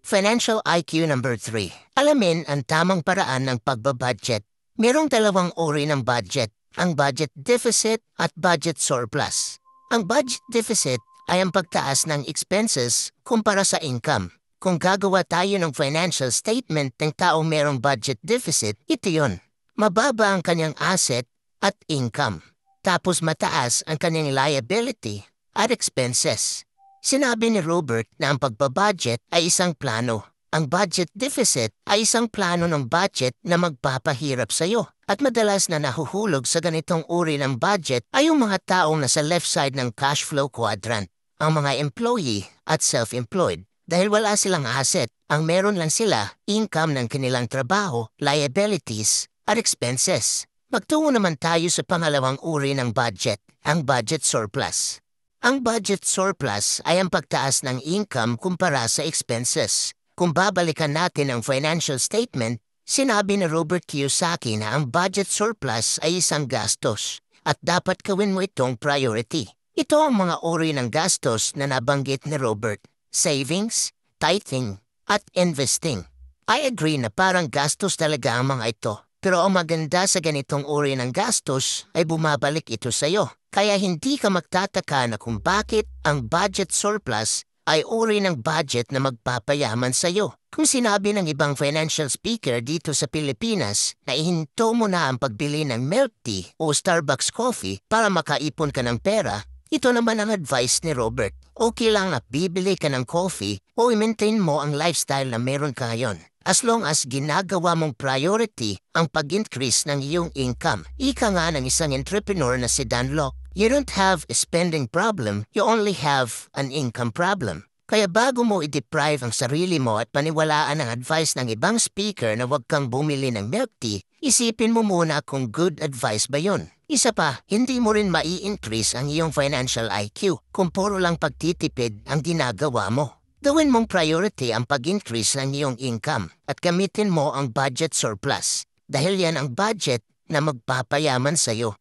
Financial IQ number 3. Alamin ang tamang paraan ng pagbabudget. Merong dalawang uri ng budget, ang budget deficit at budget surplus. Ang budget deficit ay ang pagtaas ng expenses kumpara sa income. Kung gagawa tayo ng financial statement ng taong merong budget deficit, ito yun. Mababa ang kanyang asset at income. Tapos mataas ang kanyang liability at expenses. Sinabi ni Robert na ang pagbabudget ay isang plano. Ang budget deficit ay isang plano ng budget na magpapahirap sa iyo. At madalas na nahuhulog sa ganitong uri ng budget ay yung mga taong nasa left side ng cash flow quadrant. Ang mga employee at self-employed. Dahil wala silang asset, ang meron lang sila income ng kanilang trabaho, liabilities at expenses. Magtungo naman tayo sa pangalawang uri ng budget, ang budget surplus. Ang budget surplus ay ang pagtaas ng income kumpara sa expenses. Kung babalikan natin ang financial statement, sinabi ni Robert Kiyosaki na ang budget surplus ay isang gastos at dapat gawin mo itong priority. Ito ang mga uri ng gastos na nabanggit ni Robert: savings, tithing, at investing. I agree na parang gastos talaga ang mga ito. Pero ang maganda sa ganitong uri ng gastos ay bumabalik ito sa iyo. Kaya hindi ka magtataka na kung bakit ang budget surplus ay uri ng budget na magpapayaman sa iyo. Kung sinabi ng ibang financial speaker dito sa Pilipinas na ihinto mo na ang pagbili ng milk tea o Starbucks coffee para makaipon ka ng pera, ito naman ang advice ni Robert. Okay lang na bibili ka ng coffee o i-maintain mo ang lifestyle na meron ka ngayon. As long as ginagawa mong priority ang pag-increase ng iyong income. Ika nga ng isang entrepreneur na si Dan Lok, you don't have a spending problem, you only have an income problem. Kaya bago mo i-deprive ang sarili mo at paniwalaan ang advice ng ibang speaker na huwag kang bumili ng milk tea, isipin mo muna kung good advice ba yun. Isa pa, hindi mo rin mai-increase ang iyong financial IQ kung puro lang pagtitipid ang ginagawa mo. Gawin mong priority ang pag-increase ng iyong income at gamitin mo ang budget surplus dahil yan ang budget na magpapayaman sa iyo.